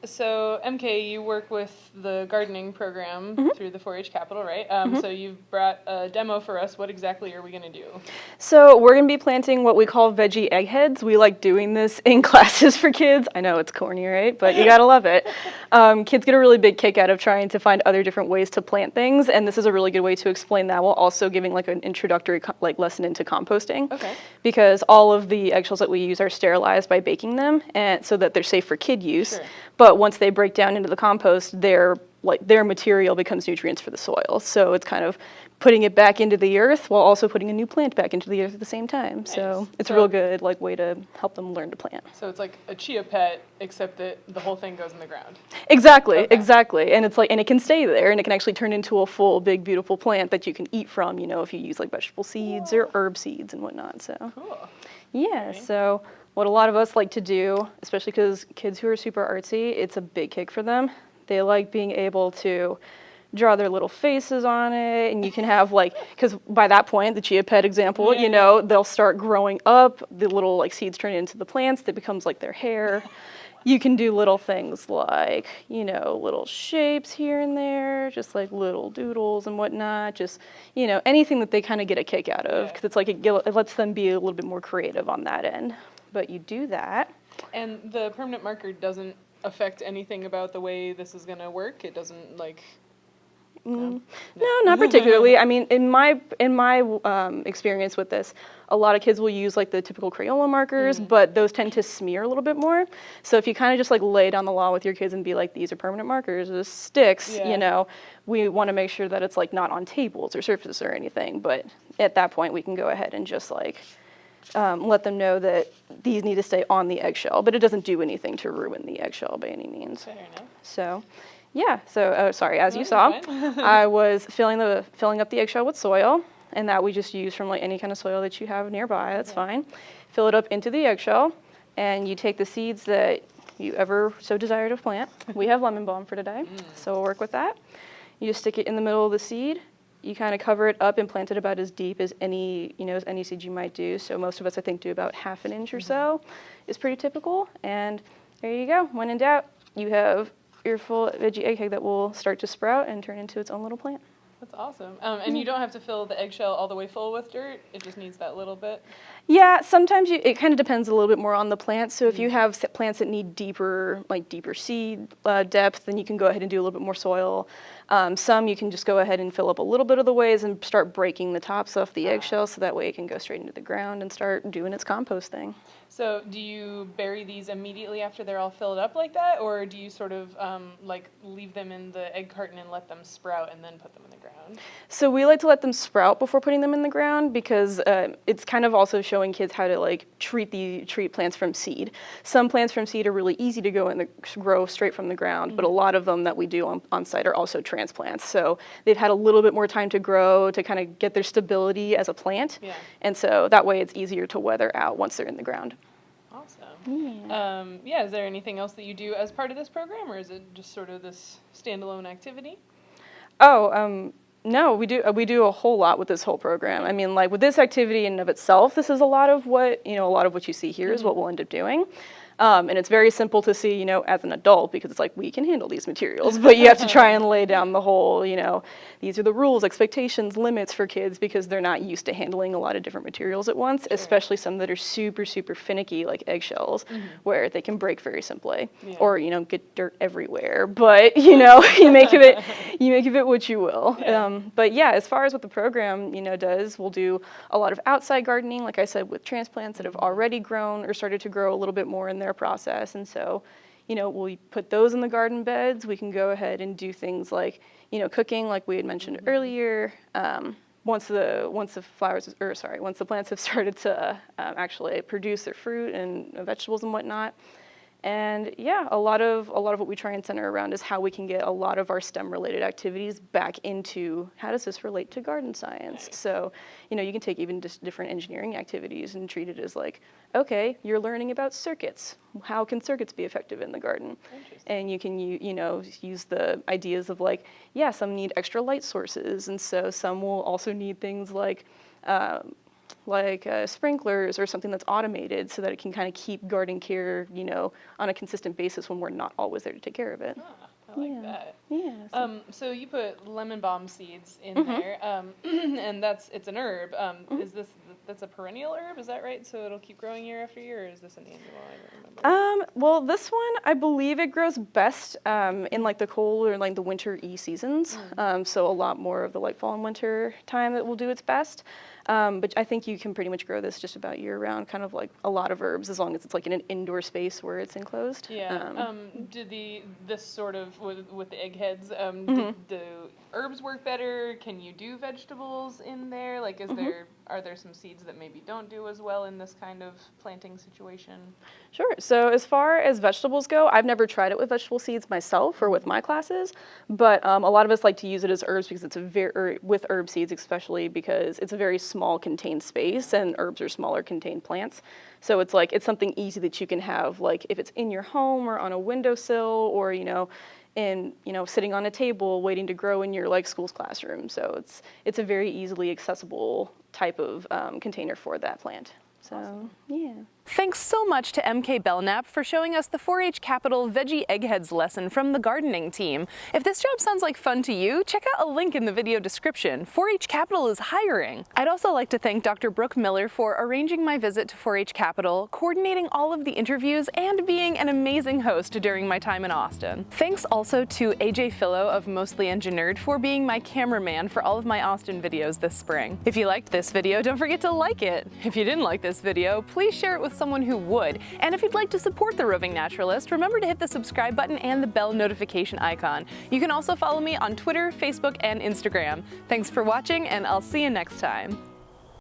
So, MK, you work with the gardening program through the 4-H Capital, right? So you've brought a demo for us. What exactly are we going to do? So we're going to be planting what we call Veggie eggheads. We like doing this in classes for kids. I know it's corny, right? But you gotta love it. Kids get a really big kick out of trying to find other different ways to plant things, and this is a really good way to explain that while also giving like an introductory lesson into composting. Okay. Because all of the eggshells that we use are sterilized by baking them, and so that they're safe for kid use. Sure. But once they break down into the compost, their material becomes nutrients for the soil. So it's kind of putting it back into the earth while also putting a new plant back into the earth at the same time. Nice. So it's a real good way to help them learn to plant. So it's like a chia pet, except that the whole thing goes in the ground. Exactly, Okay. exactly. And it's and it can stay there, and it can actually turn into a full, big, beautiful plant that you can eat from, if you use like vegetable seeds or herb seeds and whatnot. So Cool. yeah, Okay. so what a lot of us like to do, especially because kids who are super artsy, it's a big kick for them. They like being able to draw their little faces on it, and you can have because by that point, the chia pet example, they'll start growing up, the little seeds turn into the plants, that becomes like their hair. You can do little things like, little shapes here and there, just like little doodles and whatnot, just, anything that they kind of get a kick out of, because it's it lets them be a little bit more creative on that end. But you do that. And the permanent marker doesn't affect anything about the way this is going to work? It doesn't No, not particularly. I mean, in my experience with this, a lot of kids will use the typical Crayola markers, but those tend to smear a little bit more. So if you kind of just lay down the law with your kids and be like, these are permanent markers, this sticks, we want to make sure that it's not on tables or surfaces or anything. But at that point, we can go ahead and just let them know that these need to stay on the eggshell, but it doesn't do anything to ruin the eggshell by any means. Fair enough. So. Yeah, so, sorry, as you saw, I was filling up the eggshell with soil, and that we just use from any kind of soil that you have nearby, that's fine. Fill it up into the eggshell, and you take the seeds that you ever so desire to plant. We have lemon balm for today, so we'll work with that. You just stick it in the middle of the seed. You kind of cover it up and plant it about as deep as any seed you might do. So most of us, I think, do about ½ an inch or so is pretty typical. And there you go. When in doubt, you have your full veggie egghead that will start to sprout and turn into its own little plant. That's awesome. And you don't have to fill the eggshell all the way full with dirt? It just needs that little bit? Yeah, sometimes it kind of depends a little bit more on the plant. So if you have plants that need deeper seed depth, then you can go ahead and do a little bit more soil. Some you can just go ahead and fill up a little bit of the ways and start breaking the tops off the eggshell, so that way it can go straight into the ground and start doing its composting. So do you bury these immediately after they're all filled up like that, or do you sort of leave them in the egg carton and let them sprout and then put them in the ground? So we like to let them sprout before putting them in the ground, because it's kind of also showing kids how to treat plants from seed. Some plants from seed are really easy to grow straight from the ground, but a lot of them that we do on site are also transplants. So they've had a little bit more time to grow, to kind of get their stability as a plant. Yeah. And so that way it's easier to weather out once they're in the ground. Awesome. Is there anything else that you do as part of this program, or is it just sort of this standalone activity? No, we do a whole lot with this whole program. I mean, with this activity in and of itself, this is a lot of what you see here is what we'll end up doing. And it's very simple to see, as an adult, because it's we can handle these materials, but you have to try and lay down the whole, these are the rules, expectations, limits for kids, because they're not used to handling a lot of different materials at once, especially some that are super, super finicky, like eggshells, where they can break very simply, or, get dirt everywhere, but, you make of it what you will. But yeah, as far as what the program, does, we'll do a lot of outside gardening, like I said, with transplants that have already grown or started to grow a little bit more in their process. And so, we put those in the garden beds. We can go ahead and do things like, cooking, like we had mentioned earlier. Once the plants have started to actually produce their fruit and vegetables and whatnot. And yeah, a lot of what we try and center around is how we can get a lot of our STEM-related activities back into how does this relate to garden science. Nice. So, you can take even just different engineering activities and treat it as okay, you're learning about circuits. How can circuits be effective in the garden? And you can use the ideas of some need extra light sources, and so some will also need things like like sprinklers or something that's automated so that it can kind of keep garden care, you know, on a consistent basis when we're not always there to take care of it. Ah, I like that. Yeah. So you put lemon balm seeds in there, and it's an herb. That's a perennial herb, is that right? So it'll keep growing year after year, or is this an annual? I don't remember. Well, this one, I believe it grows best in like the cold or like the winter-y seasons. So a lot more of the like fall and winter time that will do its best. But I think you can pretty much grow this just about year-round, kind of like a lot of herbs, as long as it's like in an indoor space where it's enclosed. Yeah. Did this sort of with the eggheads? Did the herbs work better? Can you do vegetables in there? Like, are there some seeds that maybe don't do as well in this kind of planting situation? Sure. So as far as vegetables go, I've never tried it with vegetable seeds myself or with my classes, but a lot of us like to use it as herbs because it's with herb seeds especially, because it's a very small contained space and herbs are smaller contained plants. So it's something easy that you can have, like if it's in your home or on a windowsill or, sitting on a table waiting to grow in your like school's classroom. So it's a very easily accessible type of container for that plant. So, awesome. Yeah. Thanks so much to MK Belknap for showing us the 4-H Capital Veggie Eggheads lesson from the gardening team. If this job sounds like fun to you, check out a link in the video description. 4-H Capital is hiring. I'd also like to thank Dr. Brooke Miller for arranging my visit to 4-H Capital, coordinating all of the interviews, and being an amazing host during my time in Austin. Thanks also to AJ Fillo of MostlyEnginerd for being my cameraman for all of my Austin videos this spring. If you liked this video, don't forget to like it. If you didn't like this video, please share it with someone who would. And if you'd like to support the Roving Naturalist, remember to hit the subscribe button and the bell notification icon. You can also follow me on Twitter, Facebook, and Instagram. Thanks for watching, and I'll see you next time.